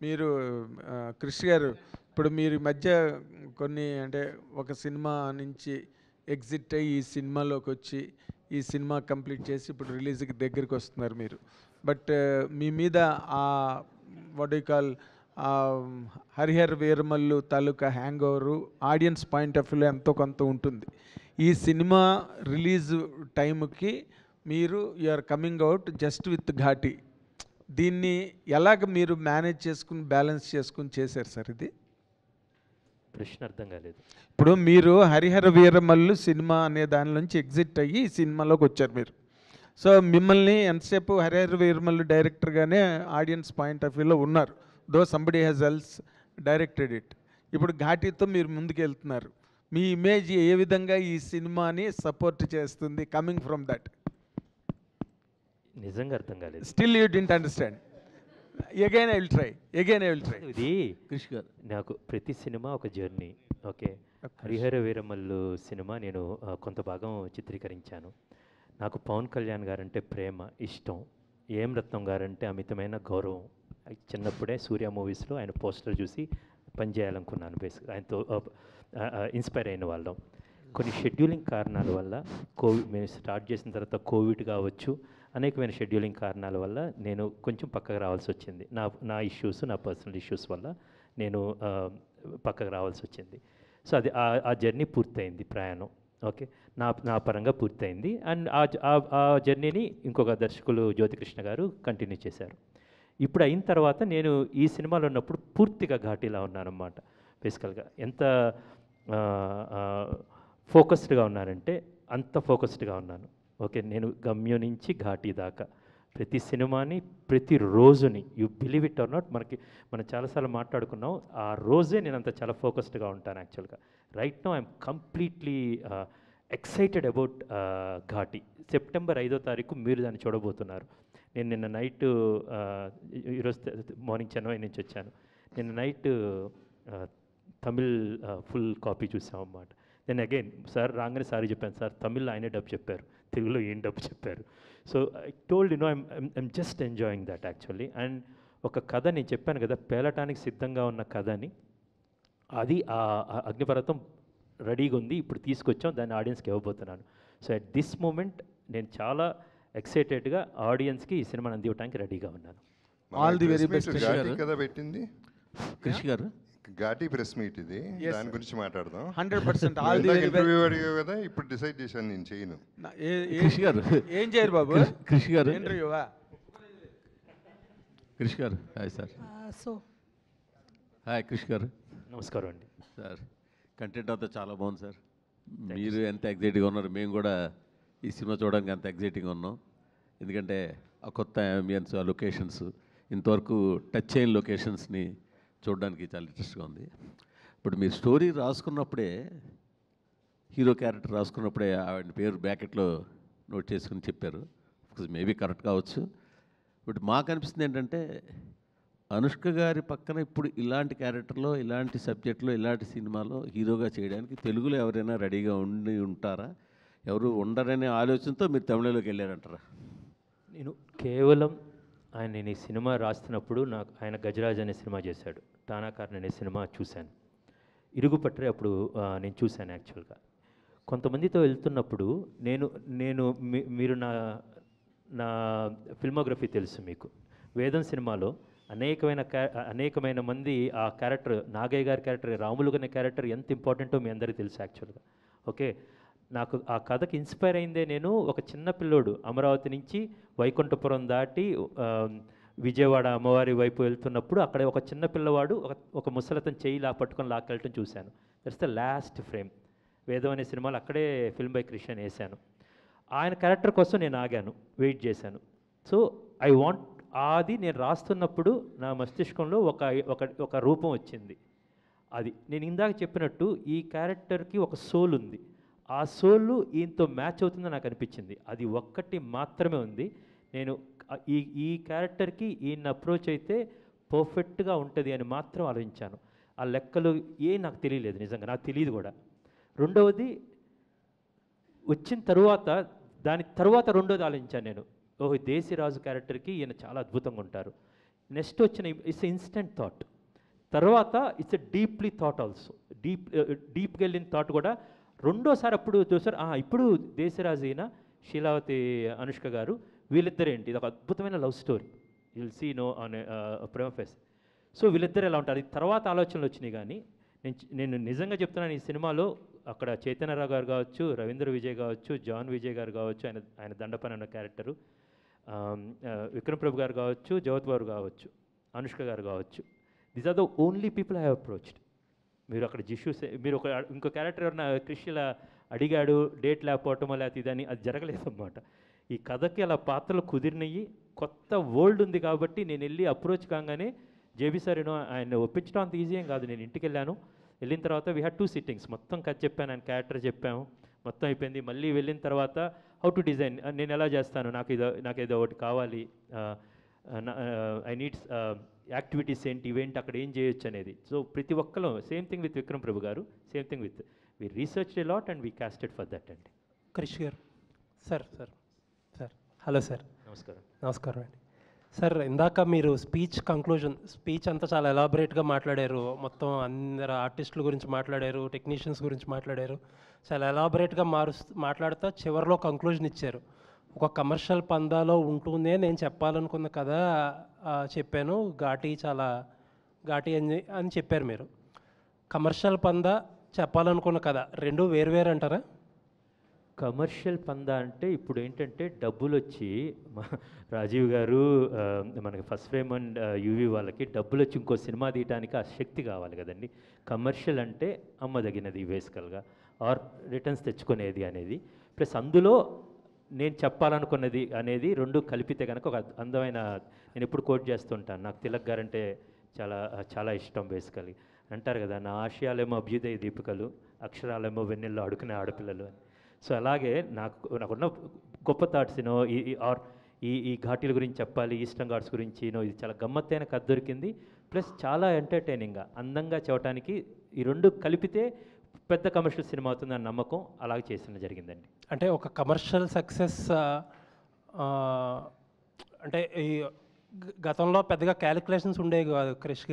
మీరు క్రిష్ గారు, ఇప్పుడు మీరు ఈ మధ్య కొన్ని అంటే ఒక సినిమా నుంచి ఎగ్జిట్ అయ్యి ఈ సినిమాలోకి వచ్చి ఈ సినిమా కంప్లీట్ చేసి ఇప్పుడు రిలీజ్కి దగ్గరికి వస్తున్నారు మీరు. బట్ మీ మీద ఆ what you call Harihara Veeramallu తాలూకా hangover audience point of వ్యూలో ఎంతో కొంత ఉంటుంది. ఈ సినిమా రిలీజ్ టైంకి మీరు you are coming out just with Ghaati. దీన్ని ఎలాగ మీరు మేనేజ్ చేసుకుని బ్యాలెన్స్ చేసుకుని చేశారు సార్ ఇది? ప్రశ్న అర్థం కాలేదు. ఇప్పుడు మీరు హరిహర వీరమల్లు సినిమా అనే దాని నుంచి ఎగ్జిట్ అయ్యి ఈ సినిమాలోకి వచ్చారు మీరు. సో మిమ్మల్ని ఎంతసేపు హరిహర వీరమల్లు డైరెక్టర్గానే ఆడియన్స్ పాయింట్ ఆఫ్ వ్యూలో ఉన్నారు. Though somebody has else directed it. ఇప్పుడు ఘాటీతో మీరు ముందుకు వెళ్తున్నారు. మీ ఇమేజ్ ఏ విధంగా ఈ సినిమాని సపోర్ట్ చేస్తుంది కమింగ్ ఫ్రమ్ దట్? నిజంగా అర్థం కాలేదు. Still you didn't understand. Again I will try. ఇది కృష్ గారు, నాకు ప్రతి సినిమా ఒక journey. Okay, Harihara Veeramallu cinema నేను కొంత భాగం చిత్రీకరించాను. నాకు పవన్ కళ్యాణ్ గారంటే ప్రేమ, ఇష్టం. ఏం రత్నం గారంటే అమితమైన గౌరవం. చిన్నప్పుడే సూర్య మూవీస్లో ఆయన పోస్టర్ చూసి పనిచేయాలనుకున్నాను. బేసిక్గా ఆయనతో ఇన్స్పైర్ అయిన వాళ్ళం. కొన్ని షెడ్యూలింగ్ కారణాల వల్ల మేము స్టార్ట్ చేసిన తర్వాత కోవిడ్ కావచ్చు, అనేకమైన షెడ్యూలింగ్ కారణాల వల్ల నేను కొంచెం పక్కకు రావాల్సి వచ్చింది. నా ఇష్యూస్, నా పర్సనల్ ఇష్యూస్ వల్ల నేను పక్కకు రావాల్సి వచ్చింది. సో అది ఆ జర్నీ పూర్తయింది, ప్రయాణం. ఓకే, నా పరంగా పూర్తయింది. అండ్ ఆ జర్నీని ఇంకొక దర్శకులు జ్యోతికృష్ణ గారు కంటిన్యూ చేశారు. ఇప్పుడు అయిన తర్వాత నేను ఈ సినిమాలో ఉన్నప్పుడు పూర్తిగా ఘాటీలా ఉన్నానన్నమాట. బేసికల్గా ఎంత ఫోకస్డ్గా ఉన్నానంటే అంత ఫోకస్డ్గా ఉన్నాను. ఓకే, నేను గమ్యం నుంచి ఘాటీ దాకా ప్రతి సినిమాని, ప్రతి రోజుని, you believe it or not, మనం చాలాసార్లు మాట్లాడుకున్నాం. ఆ రోజే నేను అంత చాలా ఫోకస్డ్గా ఉంటాను యాక్చువల్గా. Right now I'm completely excited about ఘాటీ. September 5వ తారీఖు మీరు దాన్ని చూడబోతున్నారు. నేను నిన్న నైట్, ఈరోజు మార్నింగ్ చెన్నై నుంచి వచ్చాను. నిన్న నైట్ తమిళ్ ఫుల్ కాపీ చూసామన్నమాట. దెన్ అగైన్ సార్ రాగానే సారీ చెప్పాను, సార్ తమిళ్లో ఆయనే డబ్ చెప్పారు, తెలుగులో ఏం డబ్ చెప్పారు. So I told I'm just enjoying that actually. And ఒక కథ నేను చెప్పాను కదా, పేలటానికి సిద్ధంగా ఉన్న కథని, అది ఆ అగ్నిపర్వతం రెడీగా ఉంది, ఇప్పుడు తీసుకొచ్చాం, దాన్ని ఆడియన్స్కి ఇవ్వబోతున్నాను. సో అట్ దిస్ మూమెంట్ నేను చాలా ఎక్సైటెడ్గా ఆడియన్స్కి ఈ సినిమాని అందివ్వడానికి రెడీగా ఉన్నాను. ఆల్ ది వెరీ బెస్ట్ కదా పెట్టింది కృషి గారు. ఘాటీ ప్రెస్ మీట్ ఇది, దాని గురించి మాట్లాడదాం. 100% ఆల్ ది వెరీ ఇంటర్వ్యూ అడిగావు కదా, ఇప్పుడు డిసైడ్ చేశాను నేను చేయను. కృషి గారు ఏం చేయరు బాబు? కృషి గారు ఇంటర్వ్యూవా? కృషి గారు హాయ్ సార్. హాయ్ కృషి గారు. నమస్కారం అండి సార్. కంటెంట్ అంతా చాలా బాగుంది సార్. మీరు ఎంత ఎగ్జైటింగ్గా ఉన్నారు, మేము కూడా ఈ సినిమా చూడడానికి అంత ఎగ్జైటింగ్గా ఉన్నాం. ఎందుకంటే ఆ కొత్త అంబియన్స్, ఆ లొకేషన్స్, ఇంతవరకు టచ్ అయిన లొకేషన్స్ని చూడడానికి చాలా ఇంట్రెస్ట్గా ఉంది. ఇప్పుడు మీరు స్టోరీ రాసుకున్నప్పుడే, హీరో క్యారెక్టర్ రాసుకున్నప్పుడే ఆవిడ పేరు బ్రాకెట్లో నోట్ చేసుకుని చెప్పారు. మేబీ కరెక్ట్ కావచ్చు. బట్ మాకు అనిపిస్తుంది ఏంటంటే, అనుష్క గారి పక్కన ఇప్పుడు ఇలాంటి క్యారెక్టర్లో, ఇలాంటి సబ్జెక్ట్లో, ఇలాంటి సినిమాలో హీరోగా చేయడానికి తెలుగులో ఎవరైనా రెడీగా ఉంటారా? ఎవరు ఉండరనే ఆలోచనతో మీరు తమిళలోకి వెళ్ళారంటారా? నేను కేవలం నేను ఈ సినిమా రాస్తున్నప్పుడు ఆయన గజరాజ్ అనే సినిమా చేశాడు, టానాకారన్ అనే సినిమా చూశాను. ఇరుగుపట్రే అప్పుడు నేను చూశాను యాక్చువల్గా. కొంతమందితో వెళ్తున్నప్పుడు మీరు నా ఫిల్మోగ్రఫీ తెలుసు మీకు. వేదం సినిమాలో అనేకమైన మంది ఆ క్యారెక్టర్, నాగయ్య గారి క్యారెక్టర్, రాములు అనే క్యారెక్టర్ ఎంత ఇంపార్టెంటో మీ అందరికీ తెలుసు యాక్చువల్గా. ఓకే, నాకు ఆ కథకి ఇన్స్పైర్ అయిందే, నేను ఒక చిన్న పిల్లోడు అమరావతి నుంచి వైకుంఠపురం దాటి విజయవాడ అమ్మవారి వైపు వెళ్తున్నప్పుడు అక్కడ ఒక చిన్న పిల్లవాడు ఒక ముసలతను చేయి పట్టుకొని లాక్కెళ్ళటం చూశాను. That's the last frame. వేదం అనే సినిమాలో అక్కడే ఫిల్మ్ బై క్రిష్ అని వేశాను. ఆయన క్యారెక్టర్ కోసం నేను ఆగాను, వెయిట్ చేశాను. సో ఐ వాంట్, అది నేను రాస్తున్నప్పుడు నా మస్తిష్కంలో ఒక రూపం వచ్చింది. అది నేను ఇందాక చెప్పినట్టు ఈ క్యారెక్టర్కి ఒక సోల్ ఉంది. ఆ సోల్ ఈయనతో మ్యాచ్ అవుతుందని నాకు అనిపించింది. అది ఒక్కటి మాత్రమే ఉంది. నేను ఈ క్యారెక్టర్కి ఈయన అప్రోచ్ అయితే పర్ఫెక్ట్గా ఉంటుంది అని మాత్రం ఆలోచించాను. ఆ లెక్కలు నాకు తెలియలేదు, నిజంగా నాకు తెలియదు కూడా. రెండవది వచ్చిన తరువాత, దాని తర్వాత రెండోది ఆలోచించాను నేను, ఓహో దేశీరాజు క్యారెక్టర్కి ఈయన చాలా అద్భుతంగా ఉంటారు. నెక్స్ట్ వచ్చిన ఇట్స్ ఇన్స్టెంట్ థాట్, తర్వాత ఇట్స్ డీప్లీ థాట్ ఆల్సో, డీప్గా వెళ్ళిన థాట్ కూడా రెండోసారి అప్పుడు చూసారు ఇప్పుడు దేశరాజు అయిన శీలావతి అనుష్క గారు వీళ్ళిద్దరేంటి, ఇది ఒక అద్భుతమైన love story, will see no అనే ప్రేమ ఫేస్. సో వీళ్ళిద్దరు ఎలా ఉంటారు, తర్వాత ఆలోచనలు వచ్చినాయి. కానీ నేను నిజంగా చెప్తున్నాను, ఈ సినిమాలో అక్కడ చైతన్యరావు గారు కావచ్చు, రవీంద్ర విజయ్ కావచ్చు, జాన్ విజయ్ గారు కావచ్చు, ఆయన దండపని అన్న క్యారెక్టరు, విక్రమ్ ప్రభు గారు కావచ్చు, జగత్ గారు కావచ్చు, అనుష్క గారు కావచ్చు, these are the only people I have approached. మీరు అక్కడ మీరు ఇంకో క్యారెక్టర్ ఎవరన్నా క్రిషిలా అడిగాడు, డేట్ లేకపోవటమో లేకపోతే ఇదని, అది జరగలేదన్నమాట. ఈ కథకి అలా పాత్రలు కుదిరినవి, కొత్త వరల్డ్ ఉంది కాబట్టి నేను వెళ్ళి అప్రోచ్ కాగానే జేబీ సార్ ఆయన ఒప్పించడం అంత ఈజీ ఏం కాదు. నేను ఇంటికి వెళ్ళిన తర్వాత వీ హ్యాడ్ 2 సిట్టింగ్స్, మొత్తం కథ చెప్పాను, ఆయన క్యారెక్టర్ చెప్పాము, మొత్తం అయిపోయింది. మళ్ళీ వెళ్ళిన తర్వాత హౌ టు డిజైన్, నేను ఎలా చేస్తాను, నాకు ఏదో ఒకటి కావాలి, ఐ నీడ్స్ యాక్టివిటీస్ ఏంటి, ఈవెంట్ అక్కడ ఏం చేయొచ్చు అనేది. సో ప్రతి ఒక్కరు same thing with Vikram Prabhu garu, same thing with we research a lot and we casted for that అండి. క్రిష్ గారు సార్ హలో సార్. నమస్కారం అండి సార్. ఇందాక మీరు స్పీచ్ అంతా చాలా ఎలాబరేట్గా మాట్లాడారు, మొత్తం అందరు ఆర్టిస్టుల గురించి మాట్లాడారు, టెక్నీషియన్స్ గురించి మాట్లాడారు, చాలా ఎలాబరేట్గా మాట్లాడుతూ చివరిలో కంక్లూజన్ ఇచ్చారు. ఒక కమర్షియల్ పందాలో ఉంటూనే నేను చెప్పాలనుకున్న కథ చెప్పాను, చాలా ఘాటి అని చెప్పారు మీరు. కమర్షియల్ పందా, చెప్పాలనుకున్న కథ రెండు వేరు అంటారా? కమర్షియల్ పందా అంటే ఇప్పుడు ఏంటంటే డబ్బులు వచ్చి రాజీవ్ గారు మనకి ఫస్ట్ ఫ్రేమ్ అండ్ యూవీ వాళ్ళకి డబ్బులు వచ్చి ఇంకో సినిమా తీయడానికి ఆ శక్తి కావాలి కదండి. కమర్షియల్ అంటే అమ్మదగినది బేసికల్గా, ఆర్ రిటర్న్స్ తెచ్చుకునేది అనేది, ప్లస్ అందులో నేను చెప్పాలనుకున్నది అనేది రెండు కలిపితే కనుక ఒక అందమైన, నేను ఎప్పుడు కోట్ చేస్తుంటాను, నాకు తిలక్ గారంటే చాలా చాలా ఇష్టం. బేసికలీ అంటారు కదా, నా ఆశయాలేమో అభ్యుదయ దీపికలు, అక్షరాలేమో వెన్నెల్లో ఆడుకునే ఆడపిల్లలు అని. సో అలాగే నాకున్న గొప్ప థాట్స్ ఈ ఘాటీల గురించి చెప్పాలి, ఈస్టర్న్ ఘాట్స్ గురించి ఇది చాలా గమ్మత్తైన కథ దొరికింది, ప్లస్ చాలా ఎంటర్టైనింగ్గా అందంగా చెప్పడానికి ఈ రెండు కలిపితే పెద్ద కమర్షియల్ సినిమా అవుతుందని నమ్మకం, అలాగే చేసిన జరిగిందండి. అంటే ఒక కమర్షియల్ సక్సెస్ అంటే ఈ గతంలో పెద్దగా క్యాలిక్యులేషన్స్ ఉండేవి కాదు క్రిష్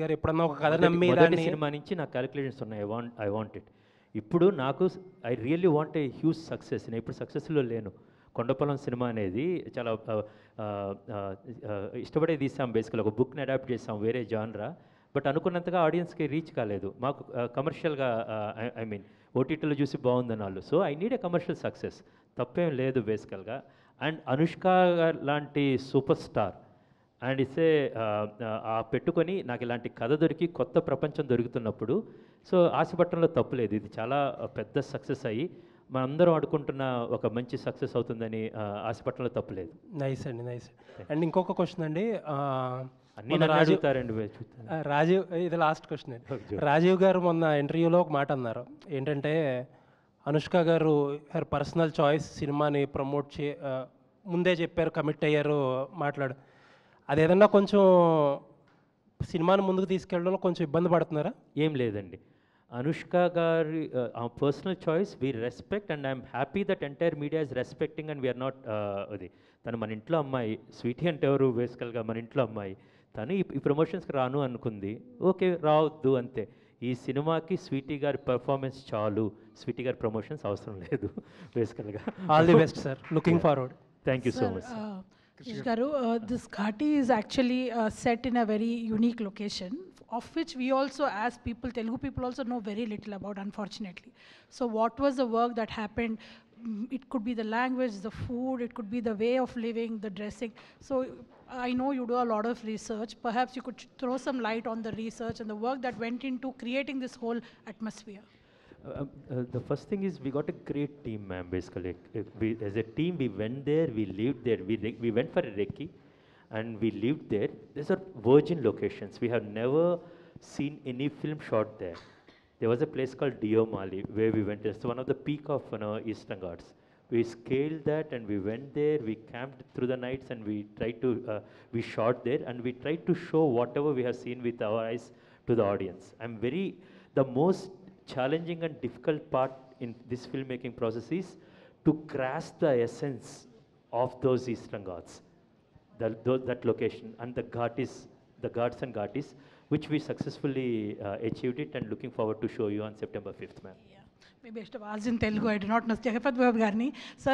గారు ఎప్పుడన్నా ఒక కథ నమ్మి సినిమా నుంచి నాకు క్యాలిక్యులేషన్స్ ఉన్నాయి, ఐ వాంట్ ఇట్. ఇప్పుడు నాకు I really want a huge success. నేను ఇప్పుడు సక్సెస్లో లేను. కొండపొలం సినిమా అనేది చాలా ఇష్టపడే తీసాం, బేసికల్ ఒక బుక్ని అడాప్ట్ చేసాం, వేరే జాన్రా, బట్ అనుకున్నంతగా ఆడియన్స్కి రీచ్ కాలేదు. మాకు కమర్షియల్గా ఐ మీన్ ఓటీటీలో చూసి బాగుందని వాళ్ళు. So I need a commercial success, తప్పేం లేదు బేసికల్గా. అండ్ అనుష్క లాంటి సూపర్ స్టార్ అండ్ ఇసే పెట్టుకొని నాకు ఇలాంటి కథ దొరికి కొత్త ప్రపంచం దొరుకుతున్నప్పుడు సో ఆశపట్టడంలో తప్పులేదు. ఇది చాలా పెద్ద సక్సెస్ అయ్యి మనందరం అనుకుంటున్న ఒక మంచి సక్సెస్ అవుతుందని ఆశపట్టడంలో తప్పులేదు. నైస్ అండి, నైస్. అండ్ ఇంకొక క్వశ్చన్ అండి, రాజీవ్, ఇది లాస్ట్ క్వశ్చన్ అండి. రాజీవ్ గారు మొన్న ఇంటర్వ్యూలో ఒక మాట అన్నారు, ఏంటంటే అనుష్క గారు హర్ పర్సనల్ చాయిస్ సినిమాని ప్రమోట్ ముందే చెప్పారు, కమిట్ అయ్యారు, అదేదన్నా కొంచెం సినిమాని ముందుకు తీసుకెళ్ళడంలో కొంచెం ఇబ్బంది పడుతున్నారా? ఏం లేదండి, అనుష్క గారి personal choice we respect and I'm happy that entire media is respecting and we are not అది. తను మన ఇంట్లో అమ్మాయి, స్వీటీ అంటే ఎవరు బేసికల్గా మన ఇంట్లో అమ్మాయి, తను ఈ ప్రమోషన్స్కి రాను అనుకుంది, ఓకే రావద్దు అంతే. ఈ సినిమాకి స్వీటీ గారి పర్ఫార్మెన్స్ చాలు, స్వీటీ గారి ప్రమోషన్స్ అవసరం లేదు బేసికల్గా. All the best sir, looking forward. Thank you so much. Krish Garu, this Ghati is actually set in a very unique location, of which we also, as people, Telugu people also know very little about, unfortunately. So what was the work that happened? It could be the language, the food, it could be the way of living, the dressing. So I know you do a lot of research. Perhaps you could throw some light on the research and the work that went into creating this whole atmosphere. The first thing is we got a great team, ma'am, basically. As a team, we went there, we lived there. We went for a recce and we lived there. These are virgin locations. We have never seen any film shot there. There was a place called Diomali where we went. It's one of the peak of Eastern Ghats. We scaled that and we went there. We camped through the nights and we tried to, we shot there and we tried to show whatever we have seen with our eyes to the audience. The most challenging and difficult part in this filmmaking process is to grasp the essence of those Eastern Ghats. that location and the ghats and ghatis, which we successfully achieved it, and looking forward to show you on September 5th, ma'am. Yeah. Maybe I should have asked in Telugu. I do not know Jagat Babu Garni. Sir,